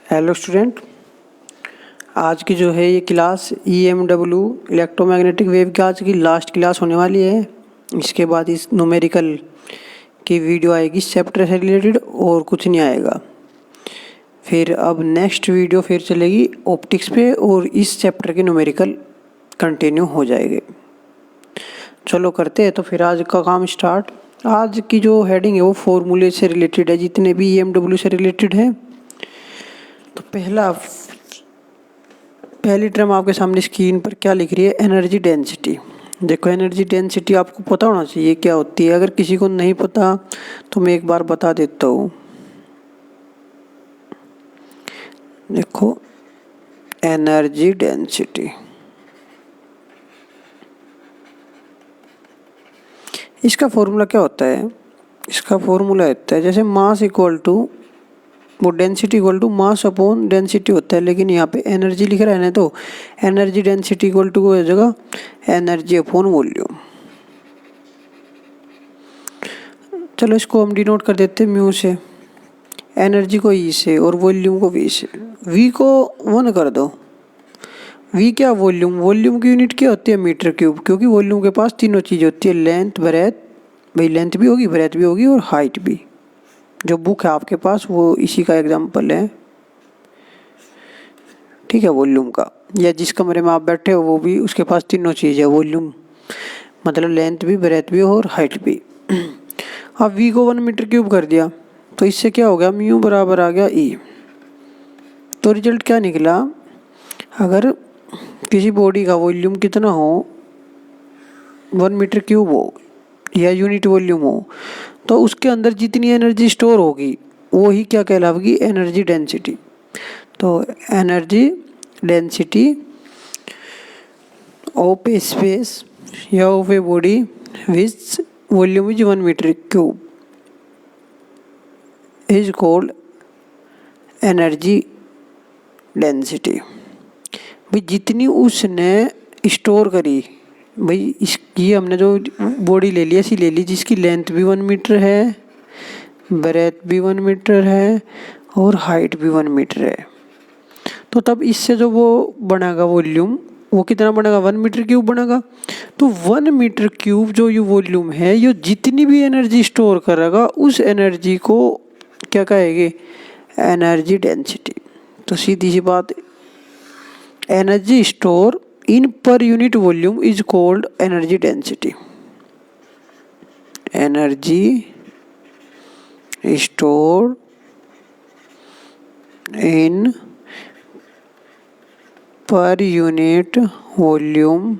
Hello student, आज की जो है ये क्लास EMW इलेक्ट्रोमैग्नेटिक वेव की आज की लास्ट क्लास होने वाली है। इसके बाद इस न्यूमेरिकल की वीडियो आएगी चैप्टर से रिलेटेड और कुछ नहीं आएगा। फिर अब नेक्स्ट वीडियो फिर चलेगी ऑप्टिक्स पे और इस चैप्टर के न्यूमेरिकल कंटिन्यू हो जाएंगे। चलो करते हैं तो फिर आज का काम स्टार्ट। आज की जो हेडिंग है वो फॉर्मूले से रिलेटेड है, जितने भी EMW से रिलेटेड है। तो पहली टर्म आपके सामने स्क्रीन पर क्या लिख रही है, एनर्जी डेंसिटी। देखो एनर्जी डेंसिटी आपको पता होना चाहिए क्या होती है। अगर किसी को नहीं पता तो मैं एक बार बता देता हूँ। देखो एनर्जी डेंसिटी, इसका फॉर्मूला क्या होता है। इसका फॉर्मूला होता है जैसे मास इक्वल टू वो density equal to mass upon density होता है, लेकिन यहाँ पे एनर्जी लिख रहा है ना, तो एनर्जी डेंसिटी इक्वल टू हो जाएगा एनर्जी अपॉन वॉल्यूम। चलो इसको हम डिनोट कर देते हैं म्यू से, एनर्जी को ई से और वॉल्यूम को वी से। वी को 1 कर दो। वी क्या, वॉल्यूम। वॉल्यूम की यूनिट क्या होती है, मीटर क्यूब, क्योंकि वॉल्यूम के पास तीनों चीज़ें होती है, लेंथ ब्रेथ, भाई लेंथ भी होगी ब्रेथ भी होगी और हाइट भी। जो बुक है आपके पास वो इसी का एग्जाम्पल है, ठीक है, वॉल्यूम का। या जिस कमरे में आप बैठे हो वो भी, उसके पास तीनों चीज़ है, वॉल्यूम मतलब लेंथ भी ब्रेथ भी और हाइट भी। अब वी को 1 मीटर क्यूब कर दिया तो इससे क्या हो गया, म्यू बराबर आ गया ई। तो रिजल्ट क्या निकला, अगर किसी बॉडी का वॉल्यूम कितना हो, 1 मीटर क्यूब हो या यूनिट वॉल्यूम हो, तो उसके अंदर जितनी एनर्जी स्टोर होगी वो ही क्या कहलाएगी, एनर्जी डेंसिटी। तो energy density of a space या of a body which volume is 1 metre cube is called energy density. भाई जितनी उसने स्टोर करी, भाई इसकी हमने जो बॉडी ले ली ऐसी ले ली जिसकी लेंथ भी 1 मीटर है, ब्रेथ भी 1 मीटर है और हाइट भी 1 मीटर है। तो तब इससे जो वो बनेगा वॉल्यूम, वो कितना बनेगा, 1 मीटर क्यूब बनेगा। तो 1 मीटर क्यूब जो ये वॉल्यूम है, ये जितनी भी एनर्जी स्टोर करेगा उस एनर्जी को क्या कहेंगे, एनर्जी डेंसिटी। तो सीधी सी बात, energy store in per unit volume is called energy density. Energy store in per unit volume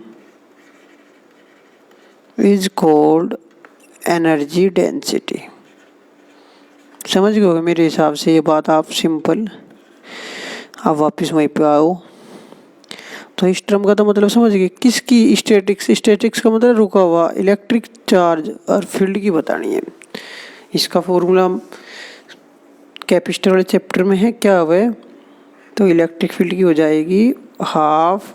is called energy density. समझ गए होगे मेरे हिसाब से ये बात आप, सिंपल। अब वापस वहीं पे आओ। तो इस टर्म का तो मतलब समझ गए, किसकी, स्टैटिक्स। स्टैटिक्स का मतलब रुका हुआ इलेक्ट्रिक चार्ज और फील्ड की बतानी है। इसका फॉर्मूला कैपेसिटर वाले चैप्टर में है, क्या है, तो इलेक्ट्रिक फील्ड की हो जाएगी half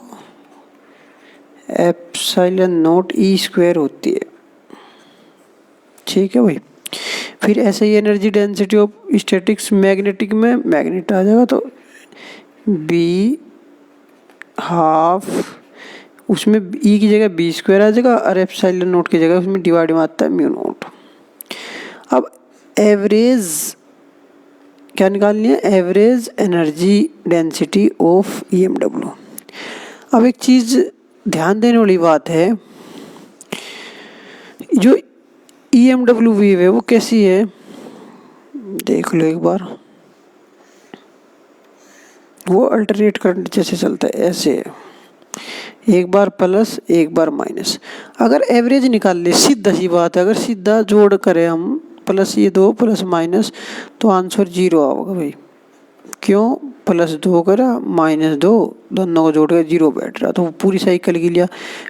epsilon naught E square होती है, ठीक है भाई। फिर ऐसे ही energy density of statics magnetic में मैग्नेट आ जाएगा, तो बी हाफ, उसमें ई की जगह बी स्क्वायर आ जाएगा और एप्सिलॉन नॉट की जगह उसमें डिवाइड में आता है म्यू नॉट। अब एवरेज क्या निकालनी है, average energy density of EMW। अब एक चीज़ ध्यान देने वाली बात है, जो EMW वेव है वो कैसी है, देख लो एक बार। वो अल्टरनेट करंट जैसे चलता है ऐसे है, एक बार प्लस एक बार माइनस। अगर एवरेज निकाल ले, सीधा सी बात है, अगर सीधा जोड़ करें हम प्लस ये 2 प्लस माइनस, तो आंसर 0 आएगा भाई। क्यों, प्लस 2 करा माइनस 2, दोनों को जोड़ कर 0 बैठ रहा, तो वो पूरी साइकिल की लिया,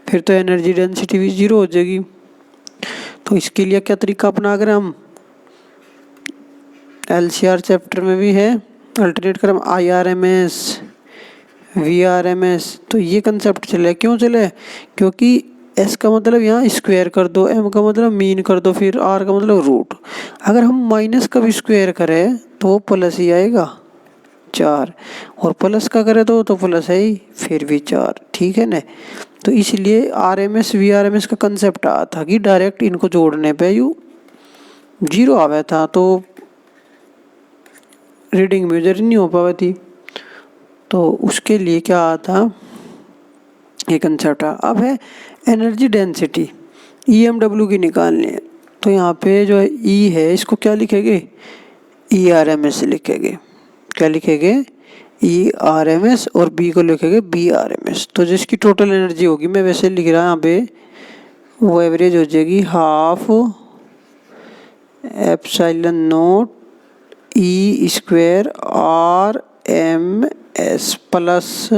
फिर तो एनर्जी डेंसिटी भी 0 हो जाएगी। तो इसके लिए क्या तरीका अपना, अगर हम LCR चैप्टर में भी है अल्टरनेट कर हम IRMS VRMS, तो ये कंसेप्ट चले। क्यों चले, क्योंकि S का मतलब यहाँ स्क्वायर कर दो, M का मतलब मीन कर दो, फिर R का मतलब रूट। अगर हम माइनस का भी स्क्वायर करें तो वो प्लस ही आएगा, 4, और प्लस का करे तो प्लस है ही, फिर भी 4, ठीक है ना। तो इसलिए RMS VRMS का कंसेप्ट आया था कि डायरेक्ट इनको जोड़ने पे यू 0 आवे था, तो रीडिंग मेजर नहीं हो पाई थी। तो उसके लिए क्या आता, ये कंसेप्ट है। अब है एनर्जी डेंसिटी, EMW की निकालनी है। तो यहाँ पे जो E है इसको क्या लिखेंगे, ERMS लिखेंगे। क्या लिखेंगे, ERMS, और B को लिखेंगे BRMS। तो जिसकी टोटल एनर्जी होगी, मैं वैसे लिख रहा यहाँ पे, वो एवरेज हो जाएगी half epsilon not E² RMS plus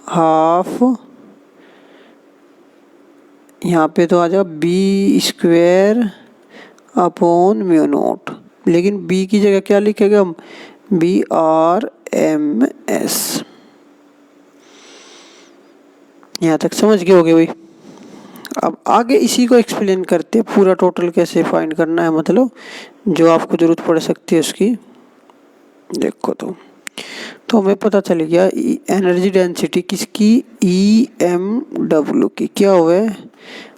half, यहाँ पे तो आ जाएगा B² अपॉन म्यू नॉट, लेकिन B की जगह क्या लिखेगा हम, BRMS। यहाँ तक समझ गए होगे भाई। अब आगे इसी को एक्सप्लेन करते हैं, पूरा टोटल कैसे फाइंड करना है, मतलब जो आपको जरूरत पड़ सकती है उसकी। देखो तो हमें पता चल गया एनर्जी डेंसिटी किसकी, EMW की क्या हुआ है,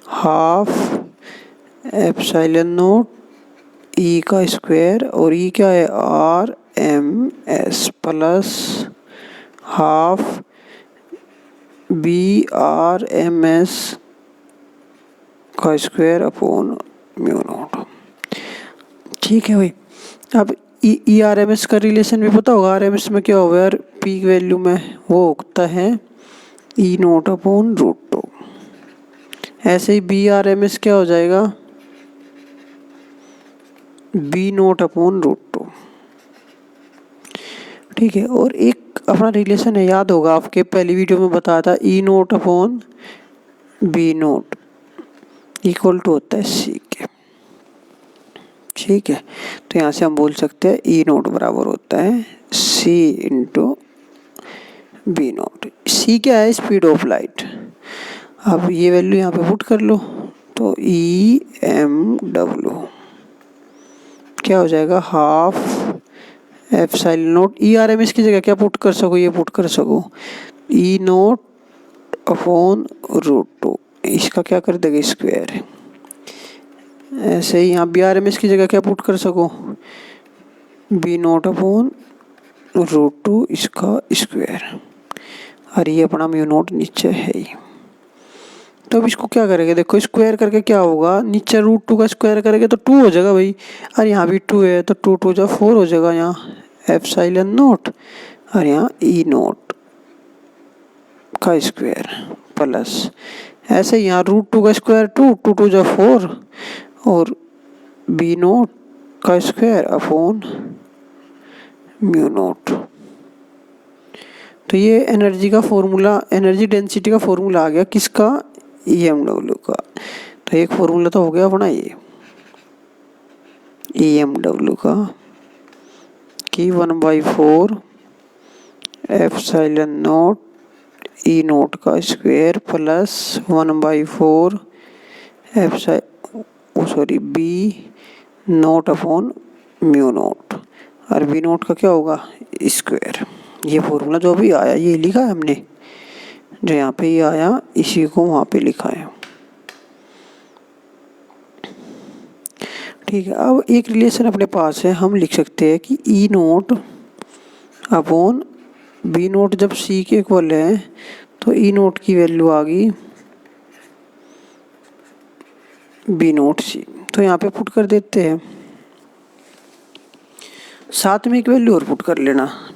हाफ एप्सिलॉन नॉट E का स्क्वायर, और E क्या है RMS प्लस हाफ BRMS का स्क्वायर अपॉन म्यू नॉट। ठीक है भाई। अब ERMS का रिलेशन भी पता होगा, RMS में क्या होगा यार, पीक वैल्यू में वो होता है E0 अपॉन √2। ऐसे ही BRMS क्या हो जाएगा, B0 अपॉन √2। ठीक है। और एक अपना रिलेशन है, याद होगा आपके पहली वीडियो में बताया था, E0 upon B0 equal to होता है C के। ठीक है। तो यहाँ से हम बोल सकते हैं E0 बराबर होता है C इंटू B0। C क्या है, स्पीड ऑफ लाइट। अब ये वैल्यू यहाँ पे पुट कर लो, तो EMW क्या हो जाएगा, हाफ एप्सिलॉन नॉट, ERMS की जगह क्या पुट कर सको, ये पुट कर सको E0 अपॉन √2, इसका क्या कर देगा, स्क्वायर। ऐसे ही यहाँ BRMS की जगह क्या पुट कर सको, B0 अपॉन √2 इसका स्क्वायर, और ये अपना म्यू नॉट नीचे है ही। तो अब इसको क्या करेंगे, देखो स्क्वायर करके क्या होगा, नीचे √2 का स्क्वायर करेंगे तो 2 हो जाएगा भाई, और यहाँ भी 2 है तो 2 2 जा 4 हो जाएगा यहाँ एप्सिलॉन नॉट, और यहाँ E0 का स्क्वायर प्लस, ऐसे यहाँ √2 का स्क्वायर 2 2 2 जा 4, और B0 का स्क्वायर अपॉन म्यू नॉट। तो ये एनर्जी का फॉर्मूला, एनर्जी डेंसिटी का फॉर्मूला आ गया किसका, EMW का। तो एक फॉर्मूला तो हो गया अपना ये EMW का, कि 1/4 एप्सिलॉन नॉट E0 का square plus 1/4 B0 upon mu naught, और B0 का क्या होगा, स्क्वायर। ये फॉर्मूला जो भी आया ये लिखा है हमने, जो यहाँ पे ये आया इसी को वहाँ पे लिखा है। ठीक है। अब एक रिलेशन अपने पास है, हम लिख सकते हैं कि E0 अपॉन B0 जब C के इक्वल है तो E0 की वैल्यू आ गई B0 C। तो यहाँ पे पुट कर देते हैं, साथ में एक वैल्यू और पुट कर लेना।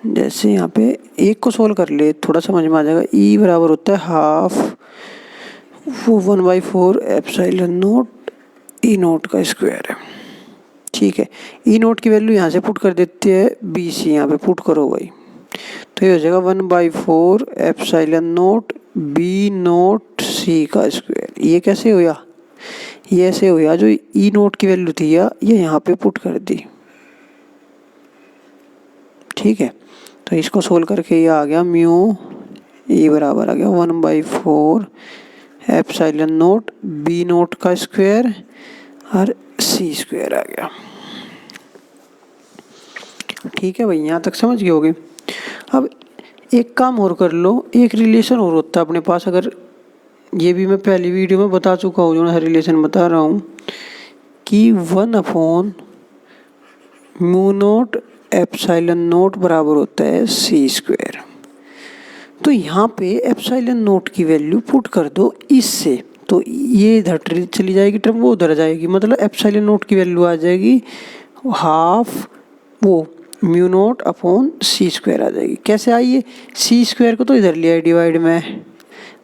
जैसे यहाँ पे एक को सोल्व कर ले, थोड़ा समझ में आ जाएगा। E बराबर होता है हाफ 1/4 एप्सिलॉन नॉट E0 का स्क्वायर है। ठीक है। E0 की वैल्यू यहाँ से पुट कर देते हैं, BC यहाँ पे पुट करो भाई, तो ये हो जाएगा 1/4 एप्सिलॉन नॉट B0 C का स्क्वायर। ये कैसे हुआ, ये ऐसे हुआ, जो E0 की वैल्यू थी ये यहाँ पे पुट कर दी। ठीक है। तो इसको सोल्व करके ये आ गया म्यू E बराबर आ गया 1/4 एप्सिलॉन नॉट B0 का स्क्वायर और C स्क्वायर आ गया। ठीक है भाई, यहाँ तक समझ गए होगे। अब एक काम और कर लो, एक रिलेशन और होता है अपने पास, अगर ये भी मैं पहली वीडियो में बता चुका हूँ, जो मैं रिलेशन बता रहा हूँ कि 1/μ0 एप्सिलॉन नोट बराबर होता है c²। तो यहाँ पे एप्सिलॉन नोट की वैल्यू पुट कर दो इससे, तो ये इधर चली जाएगी टर्म, वो उधर जाएगी, मतलब एप्सिलॉन नोट की वैल्यू आ जाएगी हाफ वो μ0/c² आ जाएगी। कैसे आई है? c² को तो इधर लिया है डिवाइड में,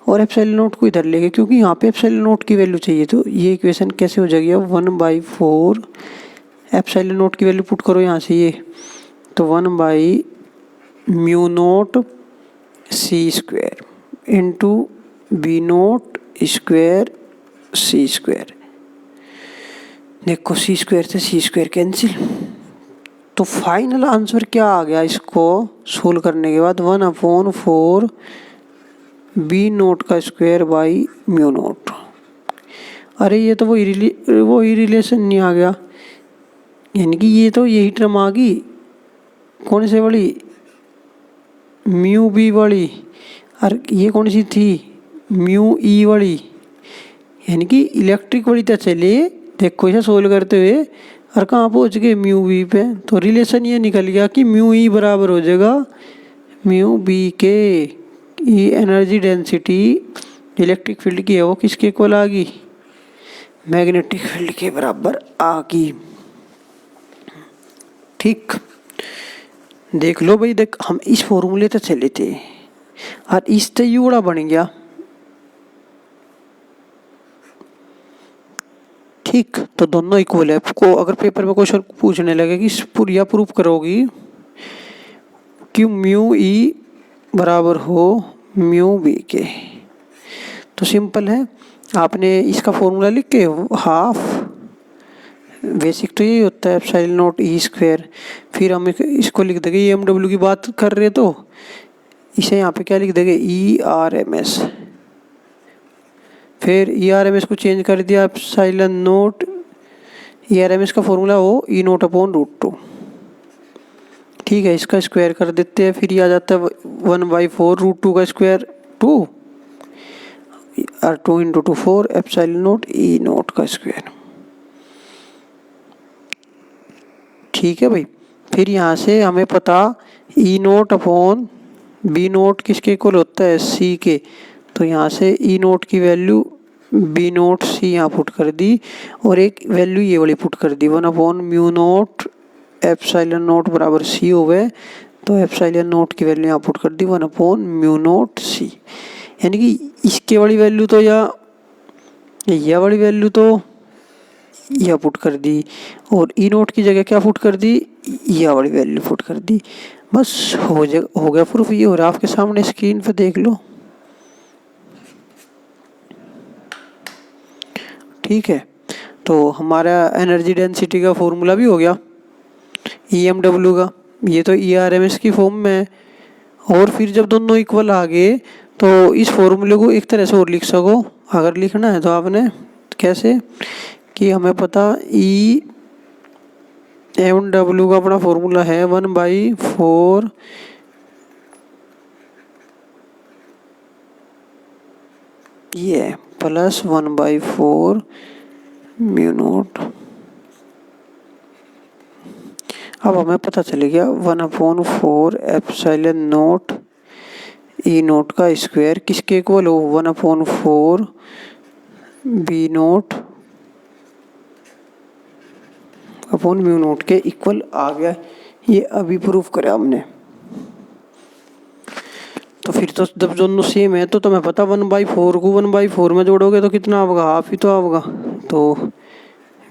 और एप्सिलॉन नोट को इधर लेंगे क्योंकि यहाँ पे एप्सिलॉन नोट की वैल्यू चाहिए। तो ये इक्वेशन कैसे हो जाएगी? अब 1/4 एप्सिलॉन नोट की वैल्यू पुट करो यहाँ से, ये तो 1/μ0 c² इंटू b0² c²। देखो c² से c² कैंसिल, तो फाइनल आंसर क्या आ गया इसको सोल्व करने के बाद? 1/4 b0² अरे ये तो वही रिलेशन नहीं आ गया, यानी कि ये तो यही टर्म आ गई, कौन से वाली? μb वाली, और ये कौन सी थी? μe वाली, यानी कि इलेक्ट्रिक वाली तो चले। देखो इसे सोल्व करते हुए और कहाँ पहुँच गए? μb पे। तो रिलेशन ये निकल गया कि μe बराबर हो जाएगा μb के। ये एनर्जी डेंसिटी इलेक्ट्रिक फील्ड की है, वो किसके इक्वल आ गई? मैग्नेटिक फील्ड के बराबर आ गई। ठीक, देख लो भाई, देख हम इस फॉर्मूले तक चले थे और इससे यूड़ा बन गया। ठीक, तो दोनों इक्वल है। को अगर पेपर में क्वेश्चन पूछने लगे कि पूरा प्रूफ करोगी कि μe बराबर हो μb के, तो सिंपल है, आपने इसका फॉर्मूला लिख के हाफ, बेसिक तो यही होता है एप्सिलॉन नोट e², फिर हम इसको लिख देंगे, EMW की बात कर रहे तो इसे यहाँ पे क्या लिख देंगे? ERMS। फिर ERMS को चेंज कर दिया एप्सिलॉन नोट, ERMS का फॉर्मूला हो E0/√2। ठीक है, इसका स्क्वायर कर देते हैं, फिर ये आ जाता है 1/4 √2 का स्क्वायर 2 और 2 × 2 4 एप्सिलॉन नोट E0 का स्क्वायर। ठीक है भाई, फिर यहाँ से हमें पता E0/B0 किसके इक्वल होता है? C के। तो यहाँ से E0 की वैल्यू B0C यहाँ पुट कर दी, और एक वैल्यू ये वाली पुट कर दी 1/μ0 एप्सिलॉन नोट बराबर C हो गए। तो एप्सिलॉन नोट की वैल्यू यहाँ पुट कर दी 1/μ0C, यानी कि इसके वाली वैल्यू तो यह वाली वैल्यू तो यह पुट कर दी, और E0 की जगह क्या पुट कर दी? यह वाली वैल्यू पुट कर दी। बस हो गया प्रूफ। ये हो रहा आपके सामने स्क्रीन पे, देख लो। ठीक है, तो हमारा एनर्जी डेंसिटी का फॉर्मूला भी हो गया EMW का, ये तो ERMS की फॉर्म में है। और फिर जब दोनों इक्वल आ गए तो इस फॉर्मूले को एक तरह से और लिख सको, अगर लिखना है तो आपने कैसे, कि हमें पता EMW का अपना फॉर्मूला है 1/4 ये प्लस 1/4 μ0। अब हमें पता चल गया 1/4 एप्सिलॉन नोट E0 का स्क्वायर किसके इक्वल हो? 1/4 B0 अपॉन μ0 के इक्वल आ गया। ये अभी प्रूफ करा हमने। तो फिर तो जब दोनों सेम है तो तुम्हें पता 1/4 को 1/4 में जोड़ोगे तो कितना होगा? हाफ ही तो होगा। तो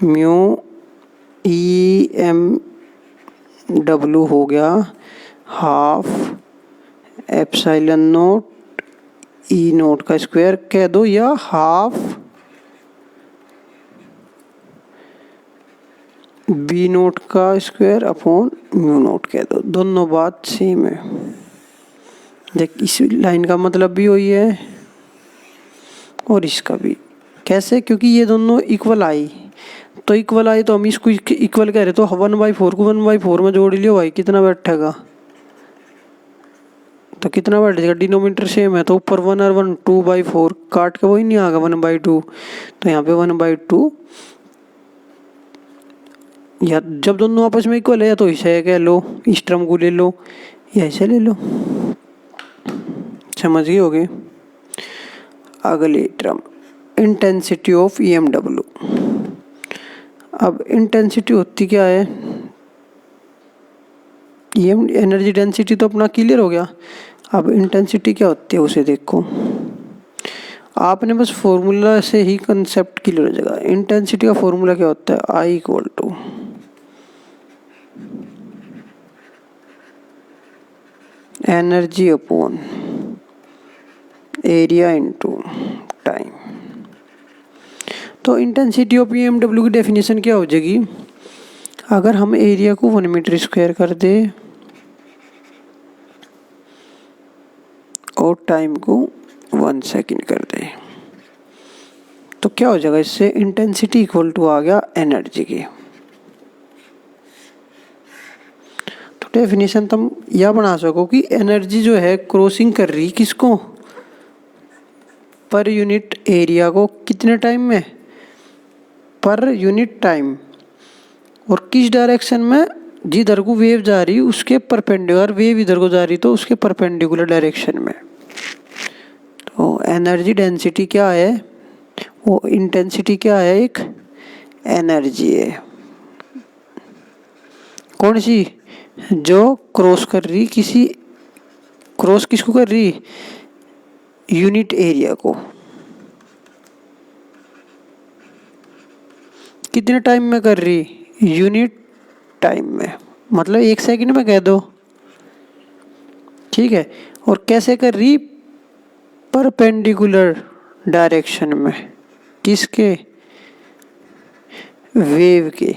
μEMW हो गया हाफ एप्सिलॉन नोट E0 का स्क्वायर कह दो, या हाफ B0 का स्क्वायर अपॉन μ0 कह दो। दोनों बात सेम है। देख, इस लाइन का मतलब भी वही है और इसका भी। कैसे? क्योंकि ये दोनों इक्वल आई, तो इक्वल आए तो हम इसको इक्वल कह रहे तो 1/4 को 1/4 में जोड़ लियो भाई, कितना बैठेगा, तो कितना बैठ जाएगा, डिनोमिनेटर सेम है तो ऊपर 1 और 1 2/4 काट के वही नहीं आएगा 1/2, तो यहाँ पे 1/2, या जब दोनों आपस में इक्वल है या तो इसे कह लो, इस टर्म को ले लो या इसे ले लो। समझ गए होगे। अगली टर्म इंटेंसिटी ऑफ EMW। अब इंटेंसिटी होती क्या है, एनर्जी डेंसिटी तो अपना क्लियर हो गया। अब इंटेंसिटी क्या होती है उसे देखो, आपने बस फॉर्मूला से ही कंसेप्ट क्लियर हो जाएगा। इंटेंसिटी का फॉर्मूला क्या होता है, I = energy upon area into time. तो इंटेंसिटी ऑफ EMW की डेफिनेशन क्या हो जाएगी, अगर हम एरिया को 1 मीटर स्क्वायर कर दे और टाइम को 1 सेकेंड कर दे तो क्या हो जाएगा, इससे इंटेंसिटी इक्वल टू आ गया एनर्जी की। तो डेफिनेशन तुम यह बना सको कि एनर्जी जो है क्रॉसिंग कर रही किसको, पर यूनिट एरिया को, कितने टाइम में, पर यूनिट टाइम, और किस डायरेक्शन में, जिधर को वेव जा रही उसके परपेंडिकुलर, वेव इधर को जा रही तो उसके परपेंडिकुलर डायरेक्शन में। तो एनर्जी डेंसिटी क्या है, वो इंटेंसिटी क्या है, एक एनर्जी है, कौन सी, जो क्रॉस कर रही किसी, क्रॉस किसको कर रही, यूनिट एरिया को, कितने टाइम में कर रही, यूनिट टाइम में, मतलब 1 सेकंड में कह दो, ठीक है। और कैसे कर रही, परपेंडिकुलर डायरेक्शन में, किसके, वेव के।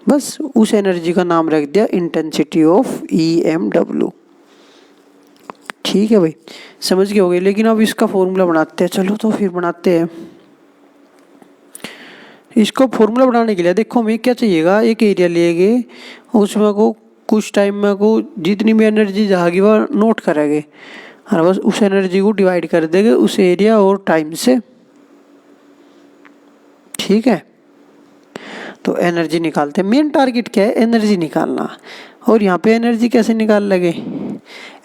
बस उस एनर्जी का नाम रख दिया इंटेंसिटी ऑफ EMW। ठीक है भाई, समझ गए होगे। लेकिन अब इसका फॉर्मूला बनाते हैं, चलो तो फिर बनाते हैं। इसको फॉर्मूला बनाने के लिए देखो हमें क्या चाहिएगा, एक एरिया लेंगे, उसमें को कुछ टाइम में को जितनी भी एनर्जी जाएगी वह नोट करेंगे और बस उस एनर्जी को डिवाइड कर देंगे उस एरिया और टाइम से। ठीक है, तो एनर्जी निकालते हैं। मेन टारगेट क्या है, एनर्जी निकालना। और यहाँ पे एनर्जी कैसे निकाल लगे,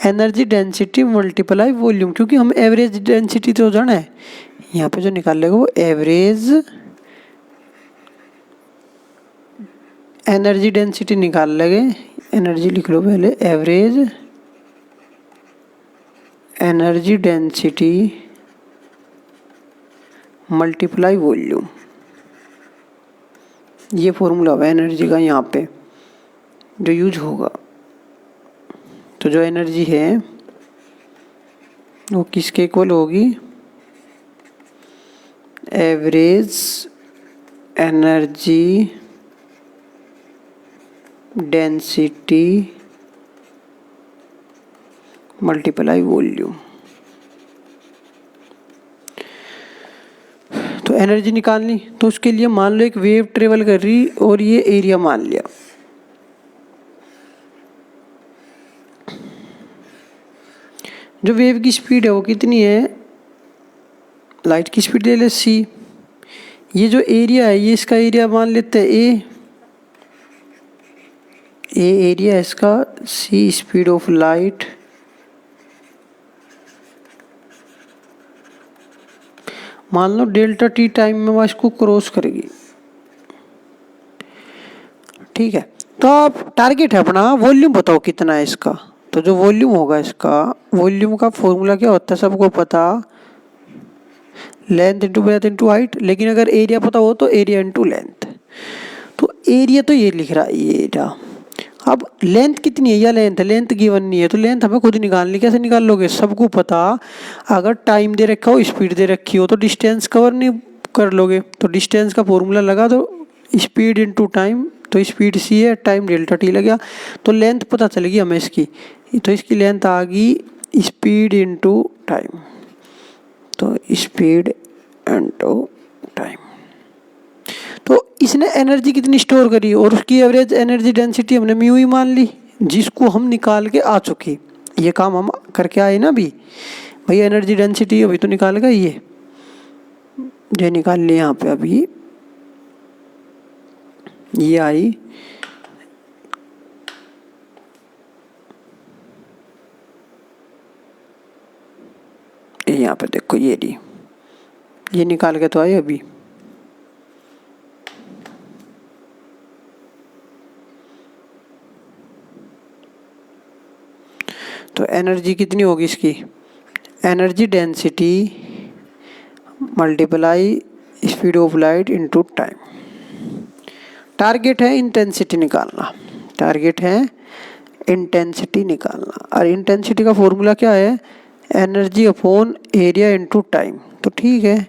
एनर्जी डेंसिटी मल्टीप्लाई वॉल्यूम, क्योंकि हम एवरेज डेंसिटी तो जाना है, यहाँ पे जो निकाल लेगा वो एवरेज एनर्जी डेंसिटी निकाल लगे। एनर्जी लिख लो पहले, average energy density multiply volume, ये फॉर्मूला है एनर्जी का यहाँ पे जो यूज होगा। तो जो एनर्जी है वो किसके इक्वल होगी, average energy density multiply volume. तो एनर्जी निकालनी, तो उसके लिए मान लो एक वेव ट्रेवल कर रही और ये एरिया मान लिया, जो वेव की स्पीड है वो कितनी है, लाइट की स्पीड ले ले c, ये जो एरिया है ये इसका एरिया मान लेते हैं ए एरिया है इसका, c स्पीड ऑफ लाइट, मान लो डेल्टा t टाइम में वह इसको क्रॉस करेगी। ठीक है, तो आप टारगेट है अपना, वॉल्यूम बताओ कितना है इसका। तो जो वॉल्यूम होगा इसका, वॉल्यूम का फॉर्मूला क्या होता है सबको पता, length into breadth into height. लेकिन अगर एरिया पता हो तो एरिया इंटू लेंथ। तो एरिया तो ये लिख रहा है ये एरिया, अब लेंथ कितनी है, या लेंथ लेंथ गिवन नहीं है तो लेंथ हमें खुद निकालनी। कैसे निकाल लोगे, सबको पता, अगर टाइम दे रखा हो, स्पीड दे रखी हो तो डिस्टेंस कवर नहीं कर लोगे। तो डिस्टेंस का फॉर्मूला लगा दो, स्पीड इंटू टाइम, तो स्पीड c है, टाइम डेल्टा t लग गया। तो लेंथ पता चलेगी हमें इसकी, तो इसकी लेंथ आ गई स्पीड इंटू टाइम, तो स्पीड इंटू टाइम। तो इसने एनर्जी कितनी स्टोर करी और उसकी एवरेज एनर्जी डेंसिटी हमने म्यू ही मान ली, जिसको हम निकाल के आ चुके। ये काम हम करके आए ना अभी, भाई एनर्जी डेंसिटी अभी तो निकाल गए, ये निकाल लिया यहाँ पे अभी, ये आई यहाँ पे देखो, ये रही, ये निकाल के तो आई अभी। तो एनर्जी कितनी होगी इसकी, energy density multiply speed of light into time. Target है इंटेंसिटी निकालना, टारगेट है इंटेंसिटी निकालना, और इंटेंसिटी का फॉर्मूला क्या है, energy upon area into time. तो ठीक है,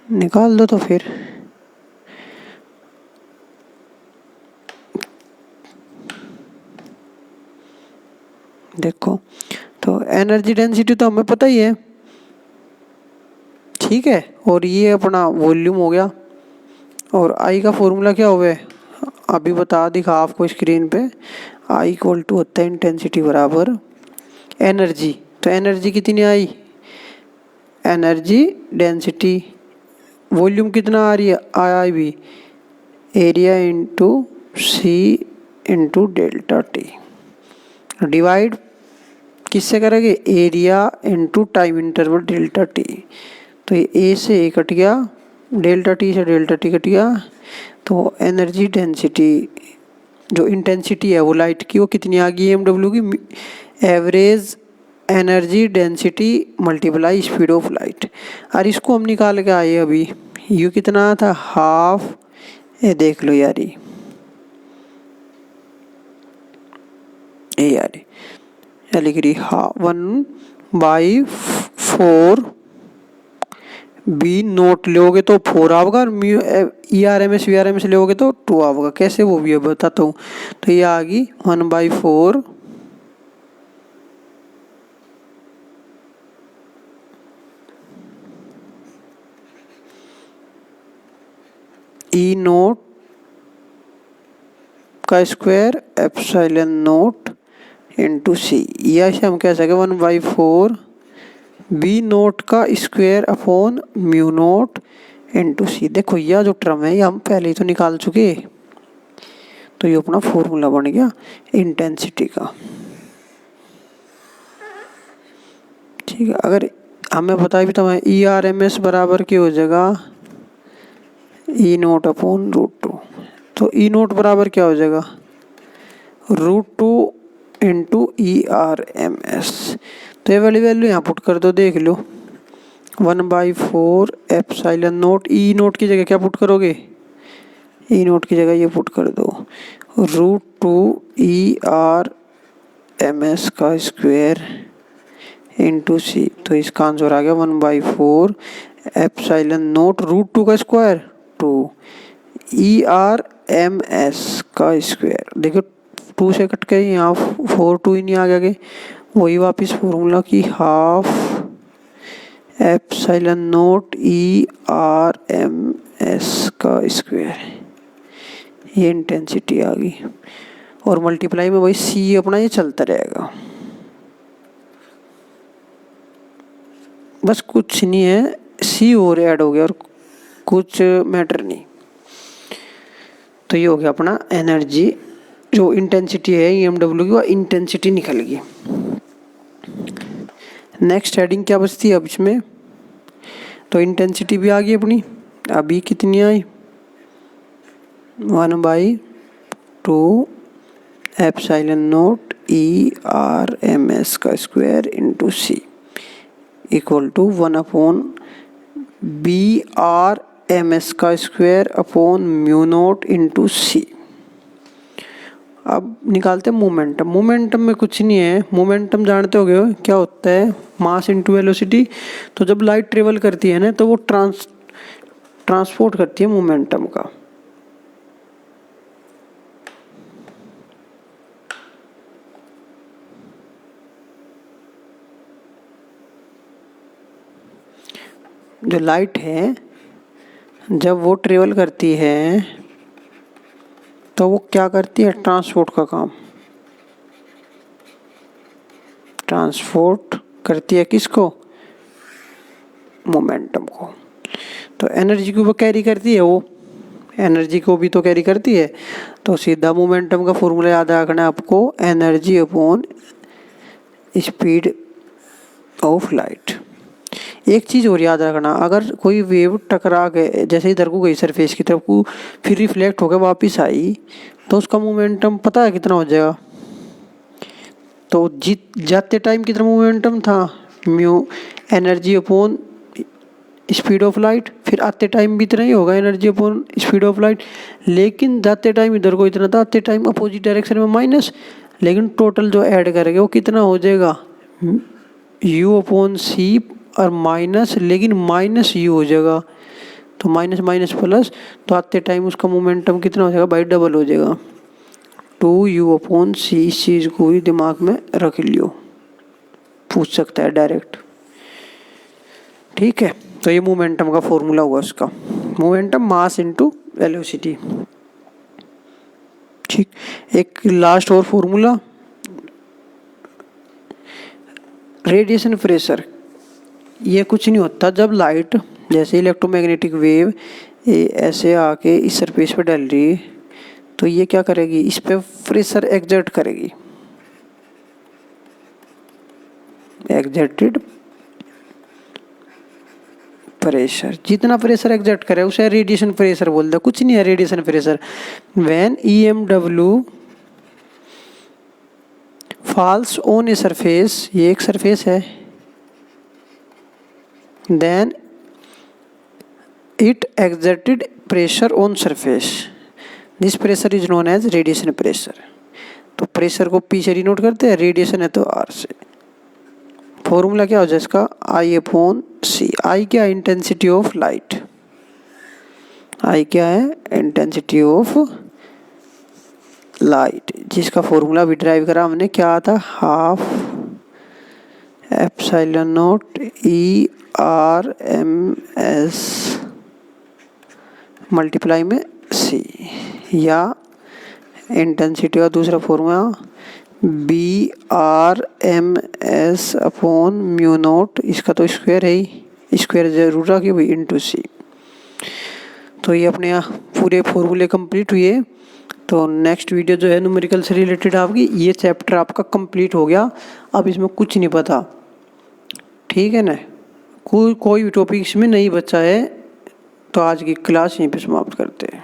निकाल दो तो फिर। देखो तो एनर्जी डेंसिटी तो हमें पता ही है, ठीक है, और ये अपना वॉल्यूम हो गया, और आई का फॉर्मूला क्या हुआ है, अभी बता दिखा आपको स्क्रीन पे, आई इक्वल टू होता है इंटेंसिटी बराबर एनर्जी। तो एनर्जी कितनी आई, एनर्जी डेंसिटी, वॉल्यूम कितना आ रही है, आई भी, एरिया इंटू सी इंटू डेल्टा टी, डिवाइड किससे करेंगे, area into time interval delta T. तो ये ए से ए कट गया, डेल्टा टी से डेल्टा टी कट गया, तो एनर्जी डेंसिटी जो इंटेंसिटी है वो लाइट की, वो कितनी आ गई, एमडब्ल्यू की average energy density multiply speed of light. और इसको हम निकाल के आए अभी, यू कितना था, हाफ, ये देख लो यार, ये यार लिख रही, हाँ 1/4 बी नोट लोगे तो 4 आएगा, और E R M S V R M S लोगे तो 2 आएगा। कैसे वो भी बताता हूँ। तो ये आ गई 1/4 ई नोट का square epsilon naught into C, या इसे हम कह सके 1/4 बी नोट का square upon mu naught into C. देखो यह जो टर्म है ये हम पहले ही तो निकाल चुके, तो ये अपना फॉर्मूला बन गया इंटेंसिटी का। ठीक है, अगर हमें पता भी तो ई आर एम एस बराबर की हो जाएगा ई नोट अपॉन √2, तो ई नोट बराबर क्या हो जाएगा, √2 into E R M S. तो ये वाली वैल्यू यहाँ पुट कर दो, देख लो 1/4 एप्सिलॉन नोट, ई नोट की जगह क्या पुट करोगे, ई नोट की जगह ये पुट कर दो √2 ई आर एम एस का स्क्वायर इंटू सी। तो इसका आंसर आ गया 1/4 एप्सिलॉन नोट √2 का square 2 E R M S का स्क्वायर। देखो 2 से कट के यहाँ 4 2 ही नहीं आ गया, वही वापिस फॉर्मूला की half epsilon naught E R M S का स्क्वायर, ये इंटेंसिटी आ गई, और मल्टीप्लाई में वही सी अपना ये चलता रहेगा। बस कुछ नहीं है, सी और ऐड हो गया और कुछ मैटर नहीं। तो ये हो गया अपना एनर्जी, जो इंटेंसिटी है EMW की, वो इंटेंसिटी निकल गई। नेक्स्ट हेडिंग क्या बचती है अब इसमें, तो इंटेंसिटी भी आ गई अपनी, अभी कितनी आई 1/2 epsilon naught E R M S का square into C equal to 1/बी आर एम एस का square upon mu naught into C. अब निकालते हैं मोमेंटम। मोमेंटम में कुछ नहीं है, मोमेंटम जानते होगे क्या होता है, मास इनटू वेलोसिटी। तो जब लाइट ट्रेवल करती है ना तो वो ट्रांसपोर्ट करती है मोमेंटम का। जो लाइट है जब वो ट्रेवल करती है तो वो क्या करती है, ट्रांसपोर्ट का काम। ट्रांसपोर्ट करती है किसको, मोमेंटम को। तो एनर्जी को वो कैरी करती है, वो एनर्जी को भी तो कैरी करती है। तो सीधा मोमेंटम का फॉर्मूला याद रखना है आपको, energy upon speed of light. एक चीज़ और याद रखना, अगर कोई वेव टकरा के जैसे इधर को गई सरफेस की तरफ को, फिर रिफ्लेक्ट होकर वापस आई, तो उसका मोमेंटम पता है कितना हो जाएगा। तो जाते टाइम कितना मोमेंटम था, mu energy upon speed of light. फिर आते टाइम भी इतना ही होगा, energy upon speed of light. लेकिन जाते टाइम इधर को इतना था, आते टाइम अपोजिट डायरेक्शन में माइनस। लेकिन टोटल जो ऐड करेंगे वो कितना हो जाएगा, यू अपॉन सी और माइनस, लेकिन माइनस यू हो जाएगा। तो माइनस माइनस प्लस, तो आते टाइम उसका मोमेंटम कितना हो जाएगा भाई, डबल हो जाएगा, 2u अपॉन सी। इस चीज़ को ही दिमाग में रख लियो, पूछ सकता है डायरेक्ट। ठीक है, तो ये मोमेंटम का फॉर्मूला हुआ इसका, मोमेंटम मास इनटू वेलोसिटी। ठीक, एक लास्ट और फॉर्मूला, रेडिएशन प्रेशर। ये कुछ नहीं होता, जब लाइट जैसे इलेक्ट्रोमैग्नेटिक वेव ऐसे आके इस सरफेस पे डल रही है, तो ये क्या करेगी, इस पे प्रेशर एक्सर्ट करेगी, एक्सर्टेड प्रेशर। जितना प्रेशर एक्सर्ट करे उसे रेडिएशन प्रेशर बोलते हैं, कुछ नहीं है radiation pressure. When EMW falls on a surface, ये एक सरफेस है, then it exerted pressure on surface, this pressure is known as radiation pressure. तो प्रेशर को पी से डिनोट करते हैं, रेडिएशन है तो आर से। फॉर्मूला क्या हो जाए इसका, आई अपॉन सी। आई क्या है, इंटेंसिटी ऑफ लाइट। आई क्या है, इंटेंसिटी ऑफ लाइट, जिसका फॉर्मूला भी ड्राइव करा हमने, क्या आता, half epsilon not ERMS multiply में सी, या इंटेंसिटी का दूसरा formula BRMS upon mu naught, इसका तो स्क्वायर है ही, स्क्वायर जरूर रखिए भाई, इंटू सी। तो ये अपने पूरे फॉर्मूले कंप्लीट हुए। तो नेक्स्ट वीडियो जो है न्यूमेरिकल से रिलेटेड आपकी, ये चैप्टर आपका कंप्लीट हो गया। अब इसमें कुछ नहीं पता, ठीक है ना, कोई भी टॉपिक इसमें नहीं बचा है। तो आज की क्लास यहीं पे समाप्त करते हैं।